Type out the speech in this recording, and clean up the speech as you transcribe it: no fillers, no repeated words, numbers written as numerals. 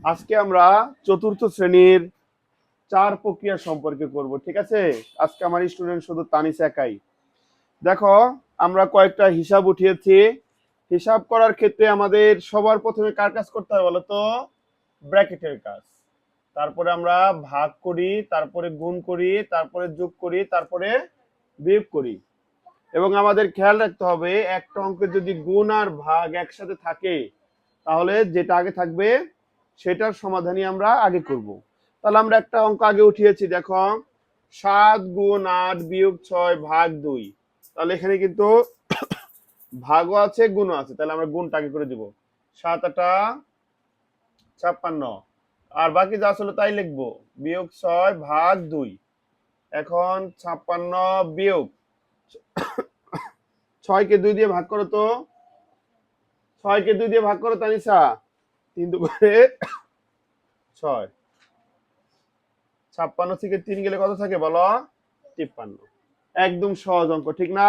আজকে আমরা চতুর্থ শ্রেণীর চার প্রক্রিয়া সম্পর্কে করব, ঠিক আছে? আজকে আমার স্টুডেন্ট শুধু তানিস একাই। দেখো, আমরা কয়েকটা হিসাব উঠিয়েছি। হিসাব করার ক্ষেত্রে আমাদের সবার প্রথমে কার কাজ করতে হয় বলো তো? ব্র্যাকেটের কাজ। তারপরে আমরা ভাগ করি, তারপরে গুণ করি, তারপরে যোগ করি, তারপরে বিয়োগ করি। এবং আমাদের খেয়াল রাখতে হবে, একটা অঙ্কের যদি গুণ আর ভাগ একসাথে থাকে তাহলে যেটা আগে থাকবে সেটার সমাধানই আমরা আগে করব। তাহলে আমরা একটা অঙ্ক আগে উঠিয়েছি, দেখো 7 গুণ 8 বিয়োগ 6 ভাগ 2। তাহলে এখানে কিন্তু ভাগও আছে গুণও আছে, তাহলে আমরা গুণটা আগে করে দিব। 7 8 56, আর বাকি যা আসলে তাই লিখবো। বিয়োগ 6 ভাগ 2। এখন 56 বিয়োগ 6কে 2 দিয়ে ভাগ করো তো। 6কে 2 দিয়ে ভাগ করো তানিশা। 3 2 করে 6। 56 থেকে 3 গেলে কত থাকে বলো? 53। একদম সহজ অঙ্ক, ঠিক না?